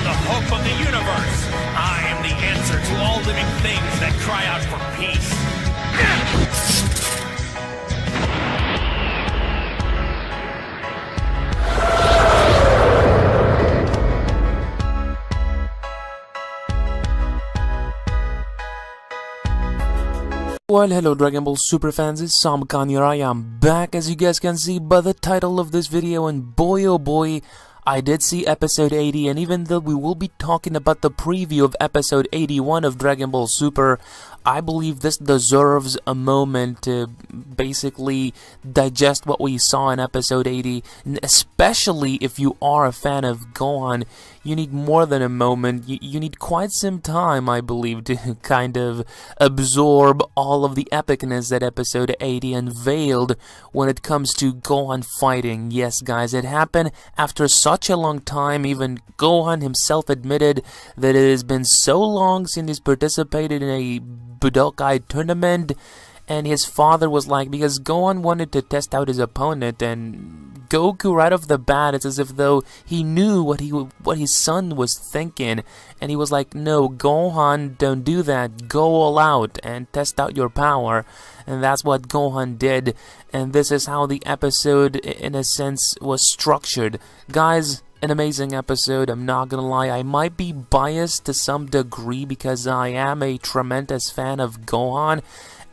the hope of the universe. I am the answer to all living things that cry out for peace. Well, hello Dragon Ball Super fans, it's Sam Khan here. I am back, as you guys can see by the title of this video, and boy oh boy, I did see episode 80, and even though we will be talking about the preview of episode 81 of Dragon Ball Super, I believe this deserves a moment to basically digest what we saw in episode 80, and especially if you are a fan of Gohan. You need more than a moment, you need quite some time, I believe, to kind of absorb all of the epicness that episode 80 unveiled when it comes to Gohan fighting. Yes guys, it happened after such a long time. Even Gohan himself admitted that it has been so long since he's participated in a Budokai tournament, and his father was like, because Gohan wanted to test out his opponent, and Goku right off the bat, it's as if though he knew what his son was thinking, and he was like, no, Gohan, don't do that, go all out and test out your power. And that's what Gohan did, and this is how the episode in a sense was structured. Guys, an amazing episode, I'm not gonna lie. I might be biased to some degree because I am a tremendous fan of Gohan,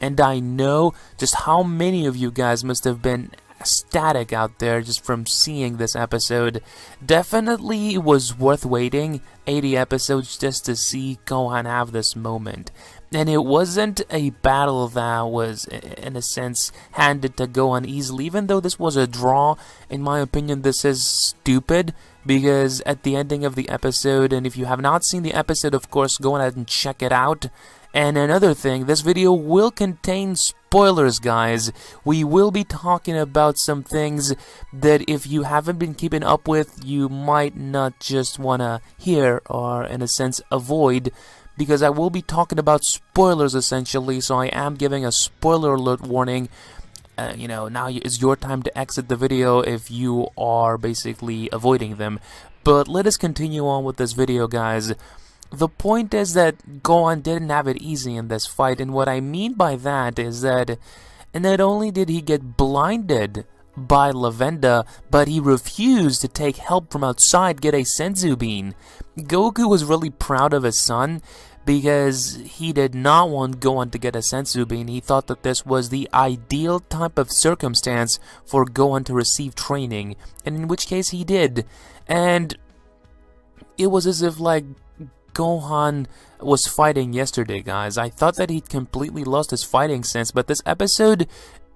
and I know just how many of you guys must have been ecstatic out there just from seeing this episode. Definitely it was worth waiting 80 episodes just to see Gohan have this moment. And it wasn't a battle that was, in a sense, handed to Gohan easily. Even though this was a draw, in my opinion, this is stupid. Because at the ending of the episode, and if you have not seen the episode, of course, go ahead and check it out. And another thing, this video will contain spoilers, guys. We will be talking about some things that if you haven't been keeping up with, you might not just want to hear or, in a sense, avoid. Because I will be talking about spoilers, essentially, so I am giving a spoiler alert warning. You know, now is your time to exit the video if you are basically avoiding them. But let us continue on with this video, guys. The point is that Gohan didn't have it easy in this fight, and what I mean by that is that not only did he get blinded by Lavenda, but he refused to take help from outside, get a Senzu Bean. Goku was really proud of his son because he did not want Gohan to get a Senzu Bean. He thought that this was the ideal type of circumstance for Gohan to receive training, and in which case he did. And it was as if like Gohan was fighting yesterday, guys. I thought that he'd completely lost his fighting sense, but this episode,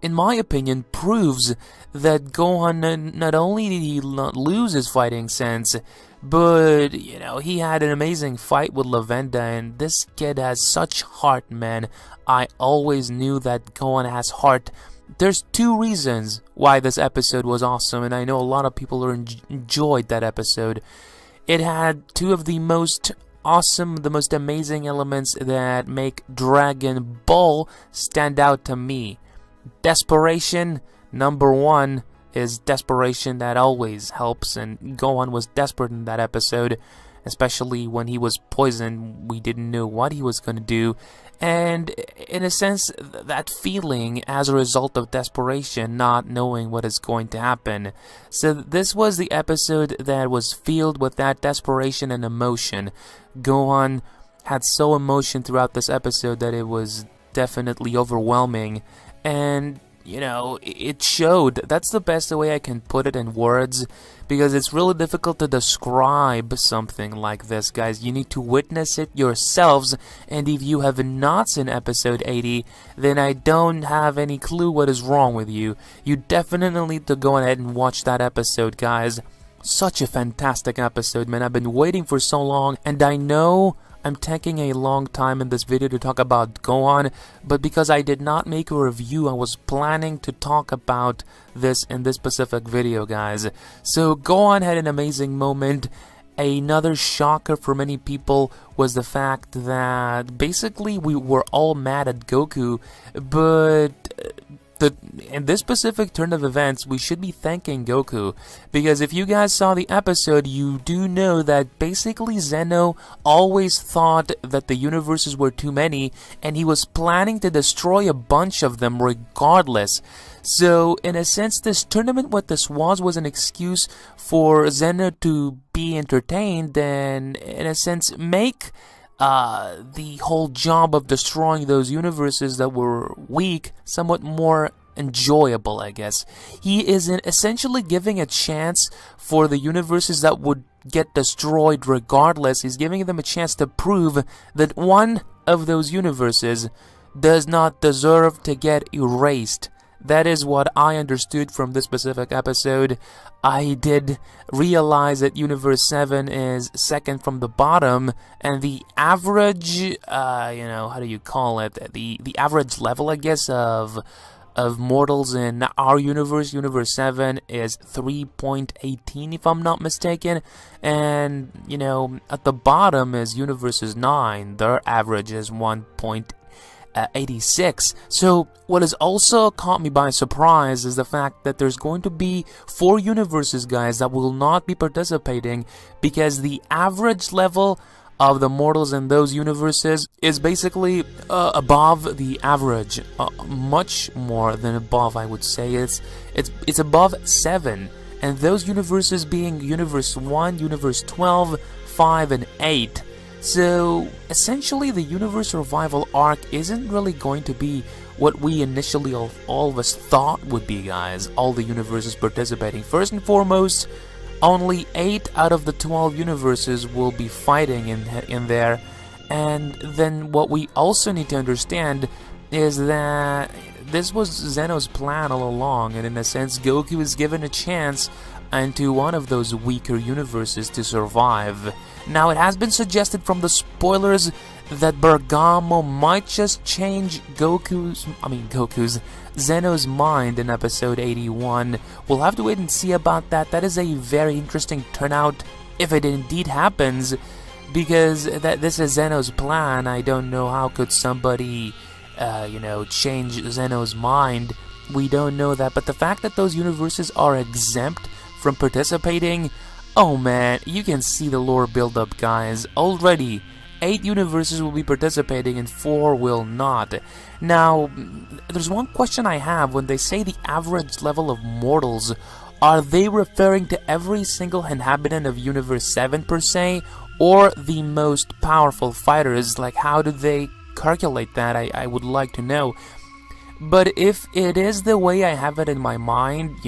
in my opinion, proves that Gohan not only did he not lose his fighting sense, but, you know, he had an amazing fight with Lavenda, and this kid has such heart, man. I always knew that Gohan has heart. There's two reasons why this episode was awesome, and I know a lot of people enjoyed that episode. It had two of the most awesome, the most amazing elements that make Dragon Ball stand out to me. Desperation, number one, is desperation that always helps, and Gohan was desperate in that episode, especially when he was poisoned. We didn't know what he was going to do, and in a sense, that feeling as a result of desperation, not knowing what is going to happen. So this was the episode that was filled with that desperation and emotion. Gohan had so emotion throughout this episode that it was definitely overwhelming, and you know, it showed. That's the best way I can put it in words, because it's really difficult to describe something like this, guys. You need to witness it yourselves, and if you have not seen episode 80, then I don't have any clue what is wrong with you. You definitely need to go ahead and watch that episode, guys. Such a fantastic episode, man. I've been waiting for so long, and I know I'm taking a long time in this video to talk about Gohan, but because I did not make a review, I was planning to talk about this in this specific video, guys. So Gohan had an amazing moment. Another shocker for many people was the fact that basically we were all mad at Goku, but in this specific turn of events, we should be thanking Goku, because if you guys saw the episode, you do know that basically Zeno always thought that the universes were too many, and he was planning to destroy a bunch of them regardless. So, in a sense, this tournament, what this was an excuse for Zeno to be entertained and, in a sense, make the whole job of destroying those universes that were weak somewhat more enjoyable, I guess. He is essentially giving a chance for the universes that would get destroyed regardless. He's giving them a chance to prove that one of those universes does not deserve to get erased. That is what I understood from this specific episode. I did realize that Universe 7 is second from the bottom, and the average, how do you call it? The average level, I guess, of mortals in our universe, Universe 7, is 3.18, if I'm not mistaken. And, at the bottom is Universes 9. Their average is 1.86. So what has also caught me by surprise is the fact that there's going to be 4 universes, guys, that will not be participating, because the average level of the mortals in those universes is basically above the average, much more than above, I would say. It's above 7, and those universes being Universe 1, Universe 12, 5, and 8. So, essentially, the universe survival arc isn't really going to be what we initially all of us thought would be, guys. All the universes participating. First and foremost, only 8 out of the 12 universes will be fighting in there. And then what we also need to understand is that this was Zeno's plan all along, and in a sense, Goku is given a chance into one of those weaker universes to survive. Now, it has been suggested from the spoilers that Bergamo might just change Zeno's mind in episode 81. We'll have to wait and see about that. That is a very interesting turnout if it indeed happens, because this is Zeno's plan. I don't know how could somebody, change Zeno's mind. We don't know that, but the fact that those universes are exempt from participating, oh man, you can see the lore build up, guys. Already 8 universes will be participating and 4 will not. Now, there's one question I have. When they say the average level of mortals, are they referring to every single inhabitant of Universe 7 per se, or the most powerful fighters? Like, how do they calculate that? I would like to know. But if it is the way I have it in my mind,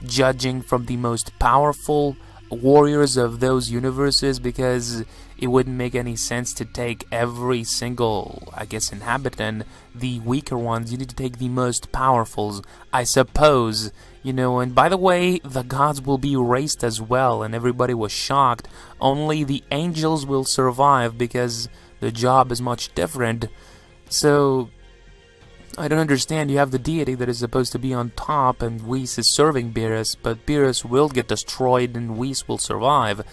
judging from the most powerful warriors of those universes, because it wouldn't make any sense to take every single, I guess, inhabitant, the weaker ones. You need to take the most powerfuls, I suppose, and by the way, the gods will be erased as well, and everybody was shocked. Only the angels will survive, because the job is much different. So I don't understand. You have the deity that is supposed to be on top, and Whis is serving Beerus, but Beerus will get destroyed and Whis will survive.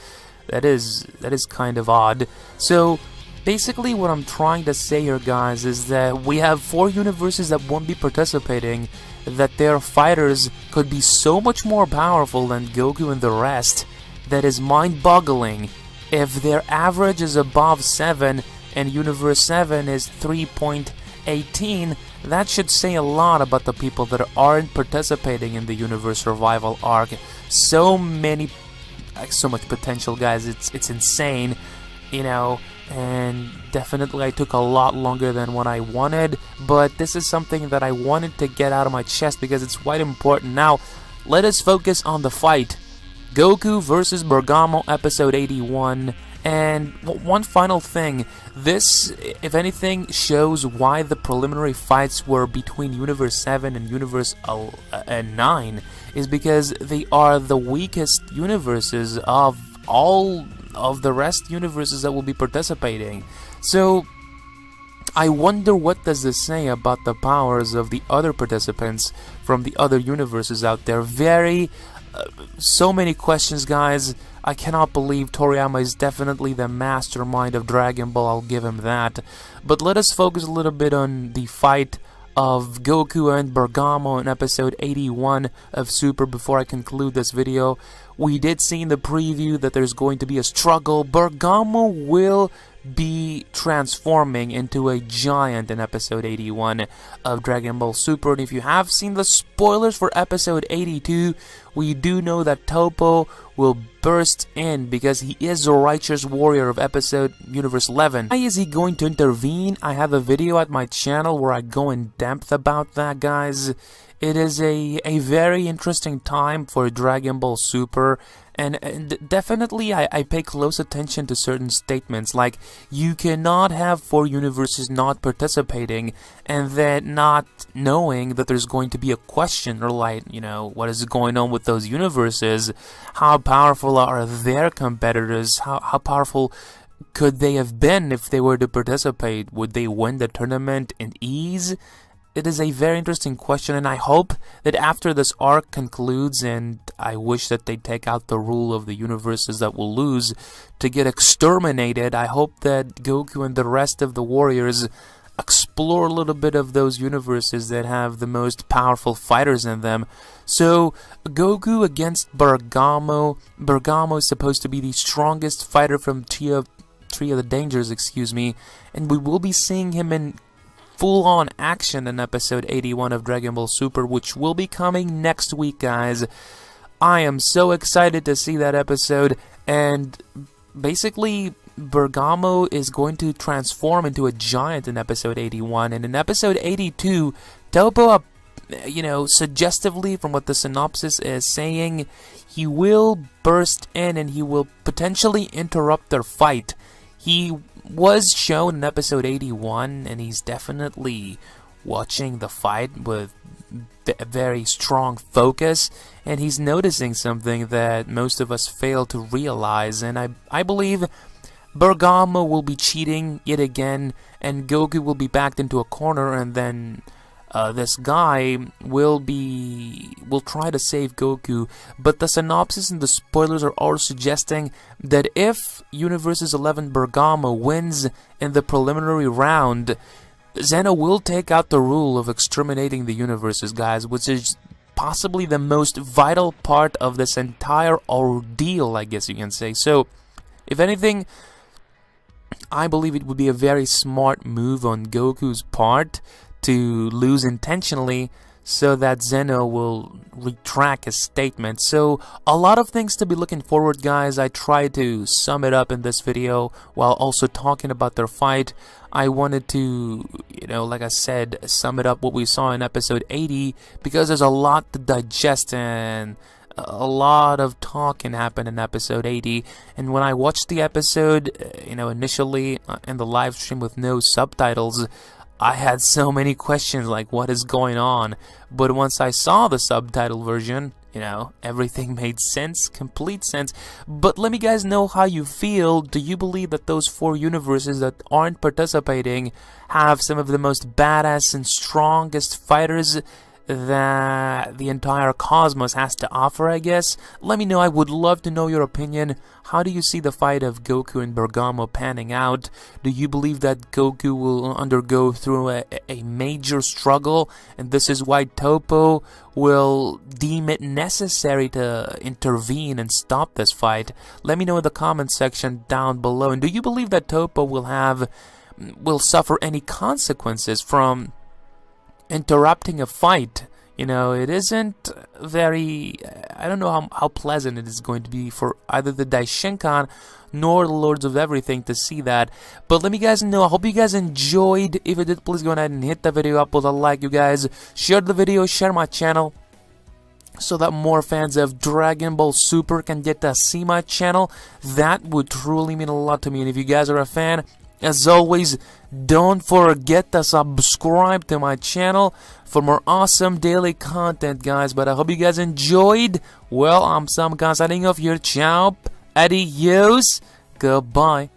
That is kind of odd. So basically what I'm trying to say here, guys, is that we have 4 universes that won't be participating, that their fighters could be so much more powerful than Goku and the rest, that is mind-boggling. If their average is above 7 and Universe 7 is 3.18, that should say a lot about the people that aren't participating in the universe survival arc. So much potential, guys. It's insane, and definitely I took a lot longer than what I wanted, but this is something that I wanted to get out of my chest because it's quite important. Now, let us focus on the fight. Goku versus Bergamo, episode 81. And one final thing, this, if anything, shows why the preliminary fights were between Universe 7 and Universe 9, is because they are the weakest universes of all of the rest universes that will be participating. So I wonder, what does this say about the powers of the other participants from the other universes out there? So many questions, guys. I cannot believe Toriyama is definitely the mastermind of Dragon Ball, I'll give him that. But let us focus a little bit on the fight of Goku and Bergamo in episode 81 of Super. Before I conclude this video, we did see in the preview that there's going to be a struggle. Bergamo will be transforming into a giant in episode 81 of Dragon Ball Super. And if you have seen the spoilers for episode 82, we do know that Toppo will burst in because he is the righteous warrior of episode Universe 11. Why is he going to intervene? I have a video at my channel where I go in depth about that, guys. It is a very interesting time for Dragon Ball Super, and definitely I pay close attention to certain statements, like you cannot have 4 universes not participating and then not knowing that there's going to be a question, or like, you know, what is going on with those universes? How powerful are their competitors? How powerful could they have been if they were to participate? Would they win the tournament in ease? It is a very interesting question, and I hope that after this arc concludes, and I wish that they take out the rule of the universes that will lose to get exterminated, I hope that Goku and the rest of the warriors explore a little bit of those universes that have the most powerful fighters in them. So, Goku against Bergamo. Bergamo is supposed to be the strongest fighter from Tree of the Dangers, excuse me, and we will be seeing him in full-on action in episode 81 of Dragon Ball Super, which will be coming next week, guys. I am so excited to see that episode, and basically Bergamo is going to transform into a giant in episode 81, and in episode 82, Toppo, you know, suggestively from what the synopsis is saying, he will burst in and he will potentially interrupt their fight. He was shown in episode 81, and he's definitely watching the fight with a very strong focus, and he's noticing something that most of us fail to realize, and I believe Bergamo will be cheating yet again, and Goku will be backed into a corner, and then this guy will try to save Goku, but the synopsis and the spoilers are all suggesting that if Universes 11 Bergamo wins in the preliminary round, Zeno will take out the rule of exterminating the universes, guys, which is possibly the most vital part of this entire ordeal, I guess you can say. So, if anything, I believe it would be a very smart move on Goku's part to lose intentionally so that Zeno will retract his statement. So a lot of things to be looking forward, guys. I tried to sum it up in this video while also talking about their fight. I wanted to, you know, like I said, sum it up what we saw in episode 80, because there's a lot to digest and a lot of talking happened in episode 80. And when I watched the episode, you know, initially in the live stream with no subtitles, I had so many questions like, what is going on? But once I saw the subtitle version, you know, everything made sense, complete sense. But let me guys know how you feel. Do you believe that those 4 universes that aren't participating have some of the most badass and strongest fighters that the entire cosmos has to offer, I guess? Let me know. I would love to know your opinion. How do you see the fight of Goku and Bergamo panning out? Do you believe that Goku will undergo through a major struggle, and this is why Toppo will deem it necessary to intervene and stop this fight? Let me know in the comment section down below. And do you believe that Toppo will suffer any consequences from interrupting a fight? You know, it isn't very, I don't know how pleasant it is going to be for either the Daishinkan nor the Lords of Everything to see that. But let me guys know. I hope you guys enjoyed. If you did, please go ahead and hit the video up with a like, you guys. Share the video, share my channel, so that more fans of Dragon Ball Super can get to see my channel. That would truly mean a lot to me. And if you guys are a fan, as always, don't forget to subscribe to my channel for more awesome daily content, guys. But I hope you guys enjoyed. Well, I'm Sam Khan signing off here. Ciao. Adios. Goodbye.